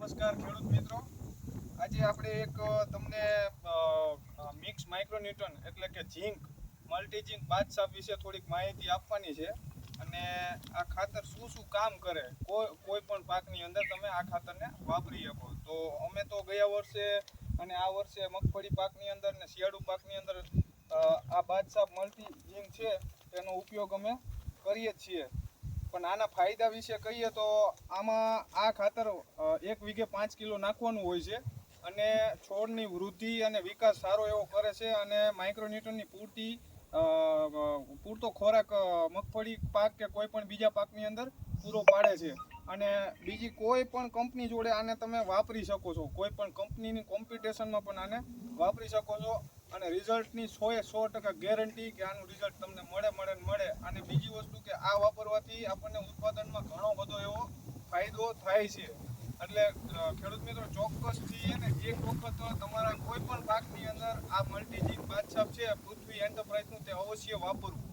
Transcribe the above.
નમસ્કાર ખેડૂત મિત્રો, આજે આપણે એક તમને મિક્સ માઇક્રોન્યુટ્રન એટલે કે ઝીંક મલ્ટી ઝીંક બાદશાહ વિશે થોડીક માહિતી આપવાની છે. અને આ ખાતર શું કામ કરે, કોઈ પણ પાકની અંદર તમે આ ખાતરને વાપરી શકો. તો અમે તો ગયા વર્ષે અને આ વર્ષે મગફળી પાકની અંદર ને શિયાળુ પાકની અંદર આ બાદશાહ મલ્ટી ઝીંક છે તેનો ઉપયોગ અમે કરીએ જ છીએ. પણ આના ફાયદા વિશે કહીએ તો આમાં આ ખાતર 1 વીઘે 5 કિલો નાખવાનું હોય છે અને છોડની વૃદ્ધિ અને વિકાસ સારો એવો કરે છે અને માઇક્રોન્યુટ્રનની પૂરતો ખોરાક મગફળી પાક કે કોઈ પણ બીજા પાકની અંદર પૂરો પાડે છે. અને બીજી કોઈ પણ કંપની જોડે આને તમે વાપરી શકો છો, કોઈ પણ કંપનીની કોમ્પિટિશનમાં પણ આને વાપરી શકો છો અને રિઝલ્ટની 100% ગેરંટી કે આનું રિઝલ્ટ તમને મળે. અને બીજી વસ્તુ કે આ વાપરવાથી આપણને ઉત્પાદનમાં ઘણો બધો એવો ફાયદો થાય છે. એટલે ખેડૂત મિત્રો ચોક્કસથી એને એક વખત તમારા કોઈ પણ પાકની અંદર આ મલ્ટી ઝીંક બાદશાહ છે પૃથ્વી એન્ટરપ્રાઇઝનું તે અવશ્ય વાપરવું.